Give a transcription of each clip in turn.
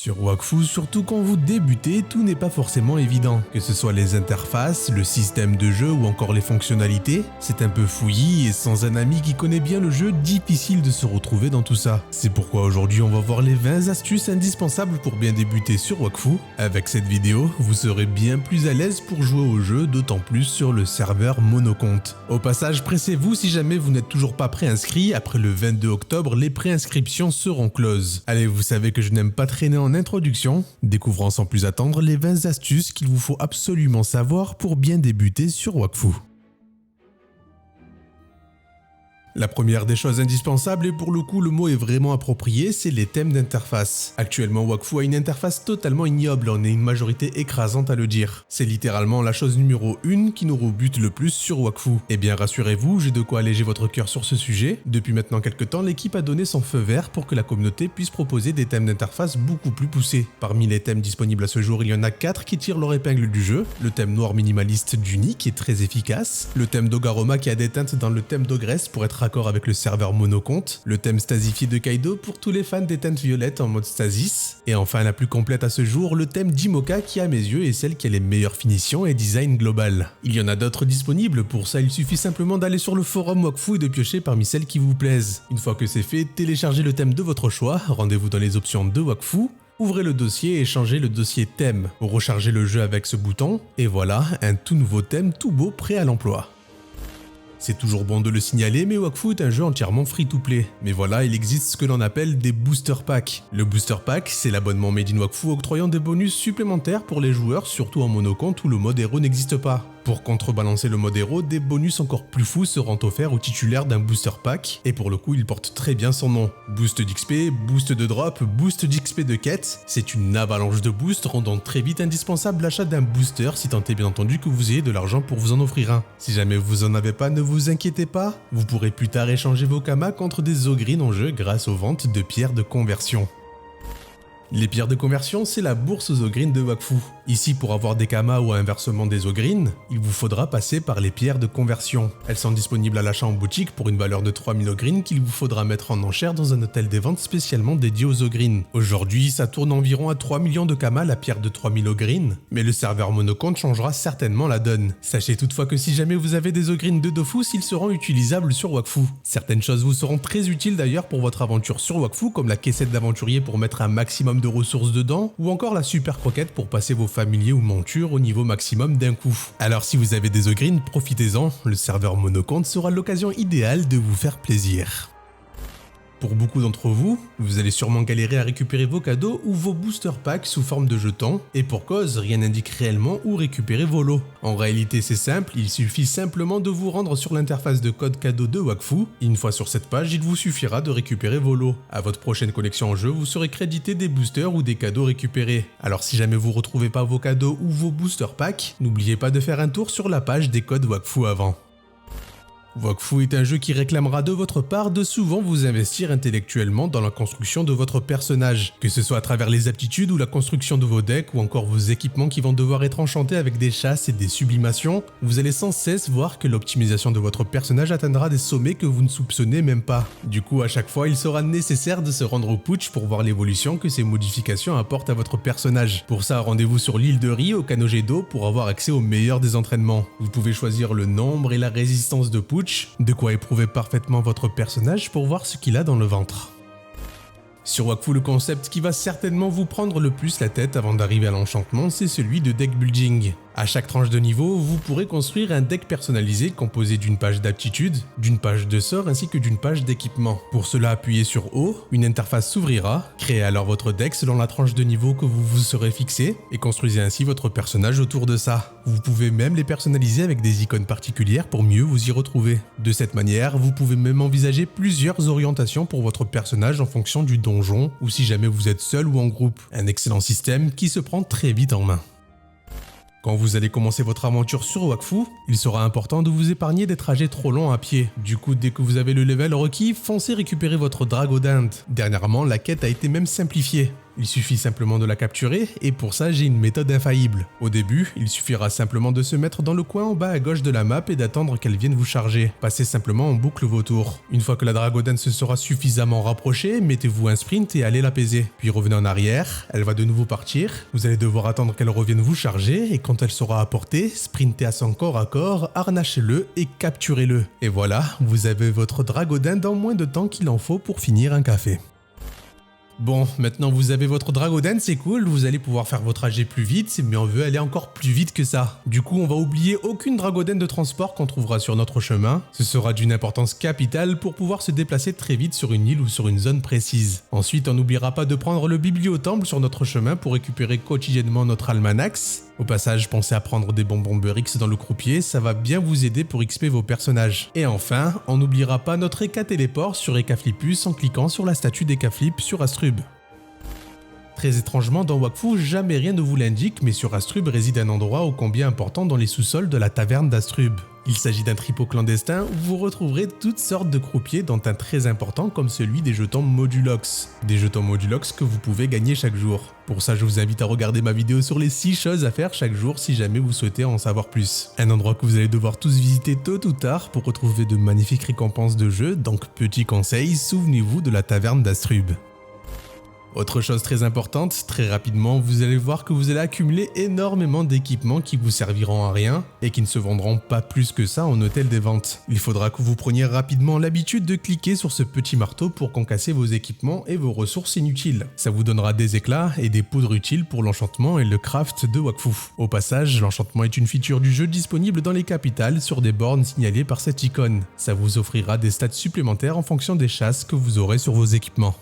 Sur Wakfu, surtout quand vous débutez, tout n'est pas forcément évident. Que ce soit les interfaces, le système de jeu ou encore les fonctionnalités, c'est un peu fouillis et sans un ami qui connaît bien le jeu, difficile de se retrouver dans tout ça. C'est pourquoi aujourd'hui on va voir les 20 astuces indispensables pour bien débuter sur Wakfu. Avec cette vidéo, vous serez bien plus à l'aise pour jouer au jeu, d'autant plus sur le serveur monocompte. Au passage, pressez-vous si jamais vous n'êtes toujours pas préinscrit, après le 22 octobre, les préinscriptions seront closes. Allez, vous savez que je n'aime pas traîner en introduction, découvrons sans plus attendre les 20 astuces qu'il vous faut absolument savoir pour bien débuter sur Wakfu. La première des choses indispensables, et pour le coup le mot est vraiment approprié, c'est les thèmes d'interface. Actuellement, Wakfu a une interface totalement ignoble, on est une majorité écrasante à le dire. C'est littéralement la chose numéro 1 qui nous rebute le plus sur Wakfu. Eh bien rassurez-vous, j'ai de quoi alléger votre cœur sur ce sujet. Depuis maintenant quelques temps, l'équipe a donné son feu vert pour que la communauté puisse proposer des thèmes d'interface beaucoup plus poussés. Parmi les thèmes disponibles à ce jour, il y en a 4 qui tirent leur épingle du jeu. Le thème noir minimaliste d'Uni qui est très efficace, le thème d'Ogaroma qui a des teintes dans le thème d'Ogress pour être raccord avec le serveur monocompte, le thème stasifié de Kaido pour tous les fans des teintes violettes en mode stasis, et enfin la plus complète à ce jour, le thème d'Imoka qui à mes yeux est celle qui a les meilleures finitions et design global. Il y en a d'autres disponibles, pour ça il suffit simplement d'aller sur le forum Wakfu et de piocher parmi celles qui vous plaisent. Une fois que c'est fait, téléchargez le thème de votre choix, rendez-vous dans les options de Wakfu, ouvrez le dossier et changez le dossier thème, rechargez le jeu avec ce bouton, et voilà, un tout nouveau thème tout beau prêt à l'emploi. C'est toujours bon de le signaler, mais Wakfu est un jeu entièrement free-to-play. Mais voilà, il existe ce que l'on appelle des booster packs. Le booster pack, c'est l'abonnement made in Wakfu octroyant des bonus supplémentaires pour les joueurs, surtout en monocompte où le mode héros n'existe pas. Pour contrebalancer le mode héros, des bonus encore plus fous seront offerts aux titulaires d'un booster pack, et pour le coup il porte très bien son nom. Boost d'XP, boost de drop, boost d'XP de quête, c'est une avalanche de boosts rendant très vite indispensable l'achat d'un booster si tant est bien entendu que vous ayez de l'argent pour vous en offrir un. Si jamais vous en avez pas, ne vous inquiétez pas, vous pourrez plus tard échanger vos kamas contre des ogrines en jeu grâce aux ventes de pierres de conversion. Les pierres de conversion, c'est la bourse aux ogrines de Wakfu. Ici, pour avoir des kamas ou inversement des ogrines, il vous faudra passer par les pierres de conversion. Elles sont disponibles à l'achat en boutique pour une valeur de 3000 ogrines qu'il vous faudra mettre en enchère dans un hôtel des ventes spécialement dédié aux ogrines. Aujourd'hui, ça tourne environ à 3 millions de kamas la pierre de 3000 ogrines, mais le serveur monocompte changera certainement la donne. Sachez toutefois que si jamais vous avez des ogrines de Dofus, ils seront utilisables sur Wakfu. Certaines choses vous seront très utiles d'ailleurs pour votre aventure sur Wakfu, comme la caissette d'aventurier pour mettre un maximum de ressources dedans, ou encore la super croquette pour passer vos familiers ou montures au niveau maximum d'un coup. Alors si vous avez des ogrines, profitez-en, le serveur monocompte sera l'occasion idéale de vous faire plaisir. Pour beaucoup d'entre vous, vous allez sûrement galérer à récupérer vos cadeaux ou vos booster packs sous forme de jetons, et pour cause, rien n'indique réellement où récupérer vos lots. En réalité c'est simple, il suffit simplement de vous rendre sur l'interface de code cadeau de Wakfu, et une fois sur cette page, il vous suffira de récupérer vos lots. À votre prochaine connexion en jeu, vous serez crédité des boosters ou des cadeaux récupérés. Alors si jamais vous retrouvez pas vos cadeaux ou vos booster packs, n'oubliez pas de faire un tour sur la page des codes Wakfu avant. Wakfu est un jeu qui réclamera de votre part de souvent vous investir intellectuellement dans la construction de votre personnage, que ce soit à travers les aptitudes ou la construction de vos decks ou encore vos équipements qui vont devoir être enchantés avec des chasses et des sublimations, vous allez sans cesse voir que l'optimisation de votre personnage atteindra des sommets que vous ne soupçonnez même pas. Du coup, à chaque fois, il sera nécessaire de se rendre au putsch pour voir l'évolution que ces modifications apportent à votre personnage. Pour ça, rendez-vous sur l'île de Ri au Kanojedo pour avoir accès au meilleur des entraînements. Vous pouvez choisir le nombre et la résistance de putsch, de quoi éprouver parfaitement votre personnage pour voir ce qu'il a dans le ventre. Sur Wakfu, le concept qui va certainement vous prendre le plus la tête avant d'arriver à l'enchantement, c'est celui de deck building. À chaque tranche de niveau, vous pourrez construire un deck personnalisé composé d'une page d'aptitude, d'une page de sort ainsi que d'une page d'équipement. Pour cela, appuyez sur O, une interface s'ouvrira, créez alors votre deck selon la tranche de niveau que vous vous serez fixé et construisez ainsi votre personnage autour de ça. Vous pouvez même les personnaliser avec des icônes particulières pour mieux vous y retrouver. De cette manière, vous pouvez même envisager plusieurs orientations pour votre personnage en fonction du donjon ou si jamais vous êtes seul ou en groupe. Un excellent système qui se prend très vite en main. Quand vous allez commencer votre aventure sur Wakfu, il sera important de vous épargner des trajets trop longs à pied. Du coup, dès que vous avez le level requis, foncez récupérer votre Dragodinte. Dernièrement, la quête a été même simplifiée. Il suffit simplement de la capturer et pour ça j'ai une méthode infaillible. Au début, il suffira simplement de se mettre dans le coin en bas à gauche de la map et d'attendre qu'elle vienne vous charger. Passez simplement en boucle vos tours. Une fois que la Dragoden se sera suffisamment rapprochée, mettez-vous un sprint et allez l'apaiser. Puis revenez en arrière, elle va de nouveau partir. Vous allez devoir attendre qu'elle revienne vous charger et quand elle sera à portée, sprintez à son corps à corps, harnachez-le et capturez-le. Et voilà, vous avez votre Dragoden dans moins de temps qu'il en faut pour finir un café. Bon, maintenant vous avez votre Dragoden, c'est cool, vous allez pouvoir faire vos trajets plus vite, mais on veut aller encore plus vite que ça. Du coup, on va oublier aucune Dragoden de transport qu'on trouvera sur notre chemin. Ce sera d'une importance capitale pour pouvoir se déplacer très vite sur une île ou sur une zone précise. Ensuite, on n'oubliera pas de prendre le Bibliotemple sur notre chemin pour récupérer quotidiennement notre Almanax. Au passage, pensez à prendre des bonbons Beurix dans le croupier, ça va bien vous aider pour XP vos personnages. Et enfin, on n'oubliera pas notre Eka Téléport sur Ekaflipus en cliquant sur la statue d'Ekaflip sur Astrub. Très étrangement, dans Wakfu, jamais rien ne vous l'indique, mais sur Astrub réside un endroit ô combien important dans les sous-sols de la taverne d'Astrub. Il s'agit d'un tripot clandestin où vous retrouverez toutes sortes de croupiers dont un très important comme celui des jetons Modulox. Des jetons Modulox que vous pouvez gagner chaque jour. Pour ça, je vous invite à regarder ma vidéo sur les 6 choses à faire chaque jour si jamais vous souhaitez en savoir plus. Un endroit que vous allez devoir tous visiter tôt ou tard pour retrouver de magnifiques récompenses de jeu, donc petit conseil, souvenez-vous de la taverne d'Astrub. Autre chose très importante, très rapidement, vous allez voir que vous allez accumuler énormément d'équipements qui vous serviront à rien et qui ne se vendront pas plus que ça en hôtel des ventes. Il faudra que vous preniez rapidement l'habitude de cliquer sur ce petit marteau pour concasser vos équipements et vos ressources inutiles. Ça vous donnera des éclats et des poudres utiles pour l'enchantement et le craft de Wakfu. Au passage, l'enchantement est une feature du jeu disponible dans les capitales sur des bornes signalées par cette icône. Ça vous offrira des stats supplémentaires en fonction des chasses que vous aurez sur vos équipements.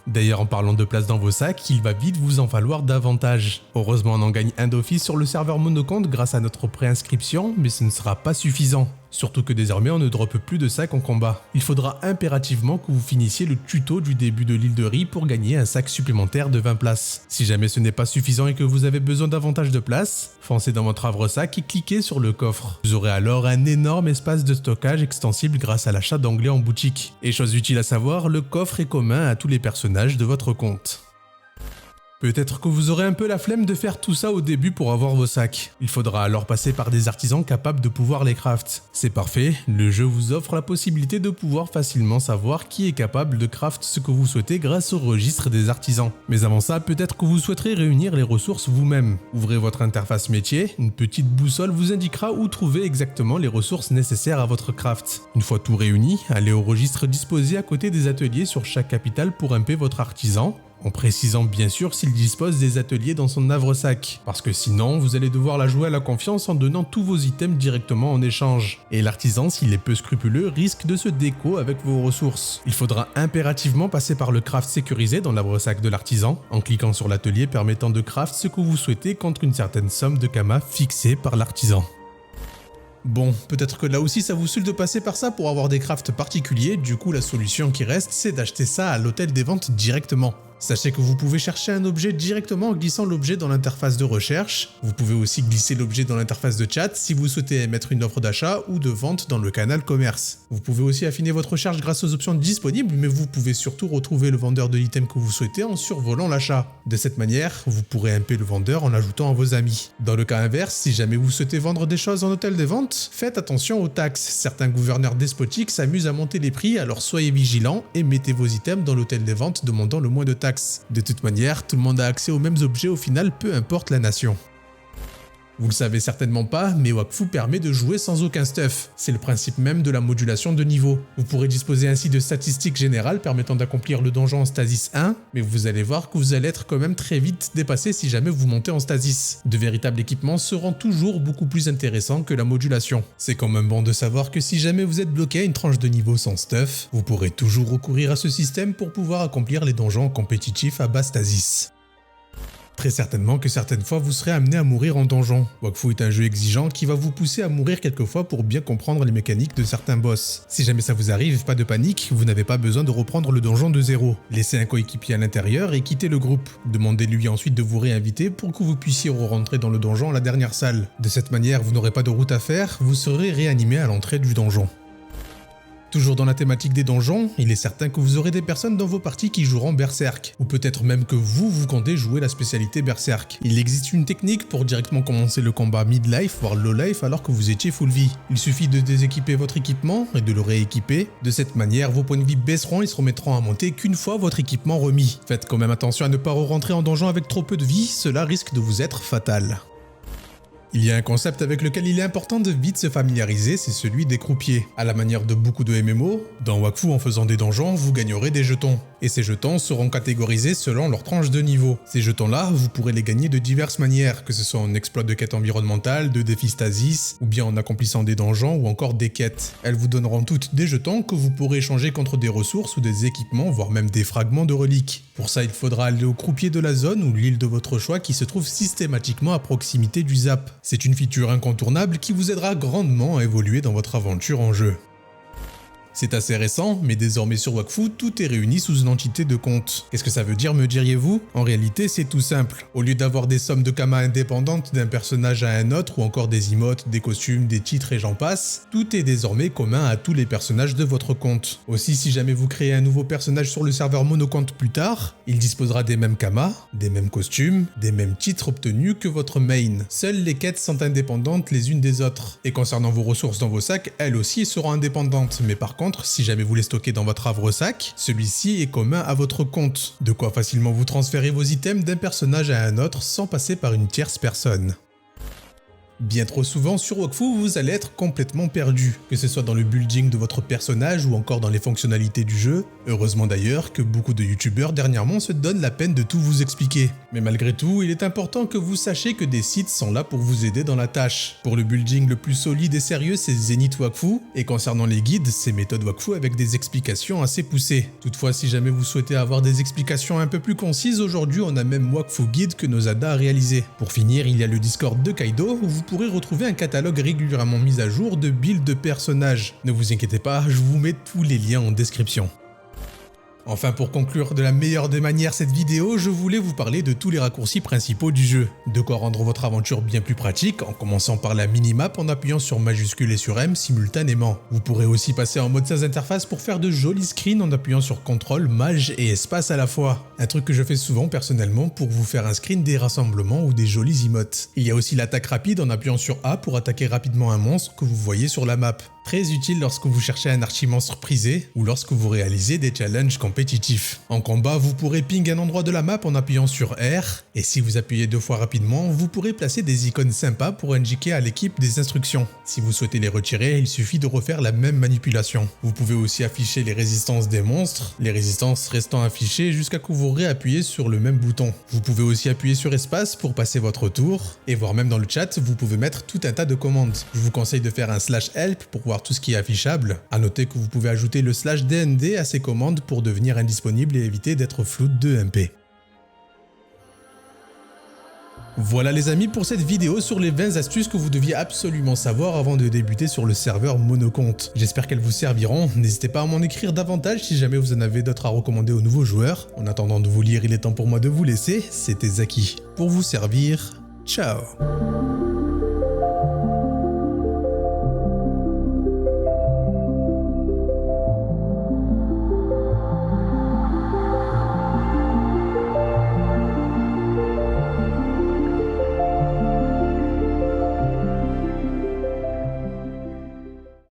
D'ailleurs, en parlant de place dans vos sacs, il va vite vous en falloir davantage. Heureusement, on en gagne un d'office sur le serveur Monocompte grâce à notre préinscription, mais ce ne sera pas suffisant. Surtout que désormais, on ne droppe plus de sacs en combat. Il faudra impérativement que vous finissiez le tuto du début de l'île de Ri pour gagner un sac supplémentaire de 20 places. Si jamais ce n'est pas suffisant et que vous avez besoin davantage de place, foncez dans votre havre-sac et cliquez sur le coffre. Vous aurez alors un énorme espace de stockage extensible grâce à l'achat d'anglais en boutique. Et chose utile à savoir, le coffre est commun à tous les personnages de votre compte. Peut-être que vous aurez un peu la flemme de faire tout ça au début pour avoir vos sacs. Il faudra alors passer par des artisans capables de pouvoir les craft. C'est parfait, le jeu vous offre la possibilité de pouvoir facilement savoir qui est capable de craft ce que vous souhaitez grâce au registre des artisans. Mais avant ça, peut-être que vous souhaiterez réunir les ressources vous-même. Ouvrez votre interface métier, une petite boussole vous indiquera où trouver exactement les ressources nécessaires à votre craft. Une fois tout réuni, allez au registre disposé à côté des ateliers sur chaque capitale pour imper votre artisan, en précisant bien sûr s'il dispose des ateliers dans son havre-sac, parce que sinon vous allez devoir la jouer à la confiance en donnant tous vos items directement en échange. Et l'artisan, s'il est peu scrupuleux, risque de se déco avec vos ressources. Il faudra impérativement passer par le craft sécurisé dans l'havre-sac de l'artisan, en cliquant sur l'atelier permettant de craft ce que vous souhaitez contre une certaine somme de kama fixée par l'artisan. Bon, peut-être que là aussi ça vous saoule de passer par ça pour avoir des crafts particuliers, du coup la solution qui reste c'est d'acheter ça à l'hôtel des ventes directement. Sachez que vous pouvez chercher un objet directement en glissant l'objet dans l'interface de recherche. Vous pouvez aussi glisser l'objet dans l'interface de chat si vous souhaitez émettre une offre d'achat ou de vente dans le canal commerce. Vous pouvez aussi affiner votre recherche grâce aux options disponibles, mais vous pouvez surtout retrouver le vendeur de l'item que vous souhaitez en survolant l'achat. De cette manière, vous pourrez imper le vendeur en l'ajoutant à vos amis. Dans le cas inverse, si jamais vous souhaitez vendre des choses en hôtel des ventes, faites attention aux taxes. Certains gouverneurs despotiques s'amusent à monter les prix, alors soyez vigilants et mettez vos items dans l'hôtel des ventes demandant le moins de taxes. De toute manière, tout le monde a accès aux mêmes objets au final, peu importe la nation. Vous le savez certainement pas, mais Wakfu permet de jouer sans aucun stuff. C'est le principe même de la modulation de niveau. Vous pourrez disposer ainsi de statistiques générales permettant d'accomplir le donjon en Stasis 1, mais vous allez voir que vous allez être quand même très vite dépassé si jamais vous montez en Stasis. De véritables équipements seront toujours beaucoup plus intéressants que la modulation. C'est quand même bon de savoir que si jamais vous êtes bloqué à une tranche de niveau sans stuff, vous pourrez toujours recourir à ce système pour pouvoir accomplir les donjons compétitifs à bas Stasis. Très certainement que certaines fois vous serez amené à mourir en donjon. Wakfu est un jeu exigeant qui va vous pousser à mourir quelquefois pour bien comprendre les mécaniques de certains boss. Si jamais ça vous arrive, pas de panique, vous n'avez pas besoin de reprendre le donjon de zéro. Laissez un coéquipier à l'intérieur et quittez le groupe. Demandez-lui ensuite de vous réinviter pour que vous puissiez re-rentrer dans le donjon à la dernière salle. De cette manière, vous n'aurez pas de route à faire, vous serez réanimé à l'entrée du donjon. Toujours dans la thématique des donjons, il est certain que vous aurez des personnes dans vos parties qui joueront Berserk, ou peut-être même que vous comptez jouer la spécialité Berserk. Il existe une technique pour directement commencer le combat mid-life, voire low-life alors que vous étiez full vie. Il suffit de déséquiper votre équipement et de le rééquiper. De cette manière, vos points de vie baisseront et se remettront à monter qu'une fois votre équipement remis. Faites quand même attention à ne pas rentrer en donjon avec trop peu de vie, cela risque de vous être fatal. Il y a un concept avec lequel il est important de vite se familiariser, c'est celui des croupiers. À la manière de beaucoup de MMO, dans Wakfu en faisant des donjons, vous gagnerez des jetons. Et ces jetons seront catégorisés selon leur tranche de niveau. Ces jetons-là, vous pourrez les gagner de diverses manières, que ce soit en exploit de quêtes environnementales, de défis stasis, ou bien en accomplissant des donjons ou encore des quêtes. Elles vous donneront toutes des jetons que vous pourrez échanger contre des ressources ou des équipements, voire même des fragments de reliques. Pour ça, il faudra aller au croupier de la zone ou l'île de votre choix qui se trouve systématiquement à proximité du zap. C'est une feature incontournable qui vous aidera grandement à évoluer dans votre aventure en jeu. C'est assez récent, mais désormais sur Wakfu, tout est réuni sous une entité de compte. Qu'est-ce que ça veut dire, me diriez-vous? En réalité, c'est tout simple. Au lieu d'avoir des sommes de kama indépendantes d'un personnage à un autre, ou encore des emotes, des costumes, des titres et j'en passe, tout est désormais commun à tous les personnages de votre compte. Aussi, si jamais vous créez un nouveau personnage sur le serveur monocompte plus tard, il disposera des mêmes kamas, des mêmes costumes, des mêmes titres obtenus que votre main. Seules les quêtes sont indépendantes les unes des autres. Et concernant vos ressources dans vos sacs, elles aussi seront indépendantes, mais par contre, si jamais vous les stockez dans votre havre-sac, celui-ci est commun à votre compte. De quoi facilement vous transférer vos items d'un personnage à un autre sans passer par une tierce personne. Bien trop souvent sur Wakfu, vous allez être complètement perdu, que ce soit dans le building de votre personnage ou encore dans les fonctionnalités du jeu. Heureusement d'ailleurs que beaucoup de youtubeurs dernièrement se donnent la peine de tout vous expliquer. Mais malgré tout, il est important que vous sachiez que des sites sont là pour vous aider dans la tâche. Pour le building le plus solide et sérieux, c'est Zenith Wakfu, et concernant les guides, c'est Méthode Wakfu avec des explications assez poussées. Toutefois, si jamais vous souhaitez avoir des explications un peu plus concises, aujourd'hui on a même Wakfu Guide que Nozada a réalisé. Pour finir, il y a le Discord de Kaido où vous pourrez retrouver un catalogue régulièrement mis à jour de builds de personnages. Ne vous inquiétez pas, je vous mets tous les liens en description. Enfin, pour conclure de la meilleure des manières cette vidéo, je voulais vous parler de tous les raccourcis principaux du jeu. De quoi rendre votre aventure bien plus pratique, en commençant par la minimap en appuyant sur majuscule et sur M simultanément. Vous pourrez aussi passer en mode sans interface pour faire de jolis screens en appuyant sur CTRL, Maj et Espace à la fois. Un truc que je fais souvent personnellement pour vous faire un screen des rassemblements ou des jolis emotes. Il y a aussi l'attaque rapide en appuyant sur A pour attaquer rapidement un monstre que vous voyez sur la map. Très utile lorsque vous cherchez un archimonstre prisé ou lorsque vous réalisez des challenges compétitifs. En combat, vous pourrez ping un endroit de la map en appuyant sur R, et si vous appuyez 2 fois rapidement, vous pourrez placer des icônes sympas pour indiquer à l'équipe des instructions. Si vous souhaitez les retirer, il suffit de refaire la même manipulation. Vous pouvez aussi afficher les résistances des monstres, les résistances restant affichées jusqu'à que vous réappuyez sur le même bouton. Vous pouvez aussi appuyer sur espace pour passer votre tour, et voire même dans le chat, vous pouvez mettre tout un tas de commandes. Je vous conseille de faire un /help pour voir tout ce qui est affichable. A noter que vous pouvez ajouter le /dnd à ces commandes pour devenir indisponible et éviter d'être flood de MP. Voilà les amis pour cette vidéo sur les 20 astuces que vous deviez absolument savoir avant de débuter sur le serveur monocompte. J'espère qu'elles vous serviront, n'hésitez pas à m'en écrire davantage si jamais vous en avez d'autres à recommander aux nouveaux joueurs. En attendant de vous lire, il est temps pour moi de vous laisser, c'était Zaki. Pour vous servir, ciao.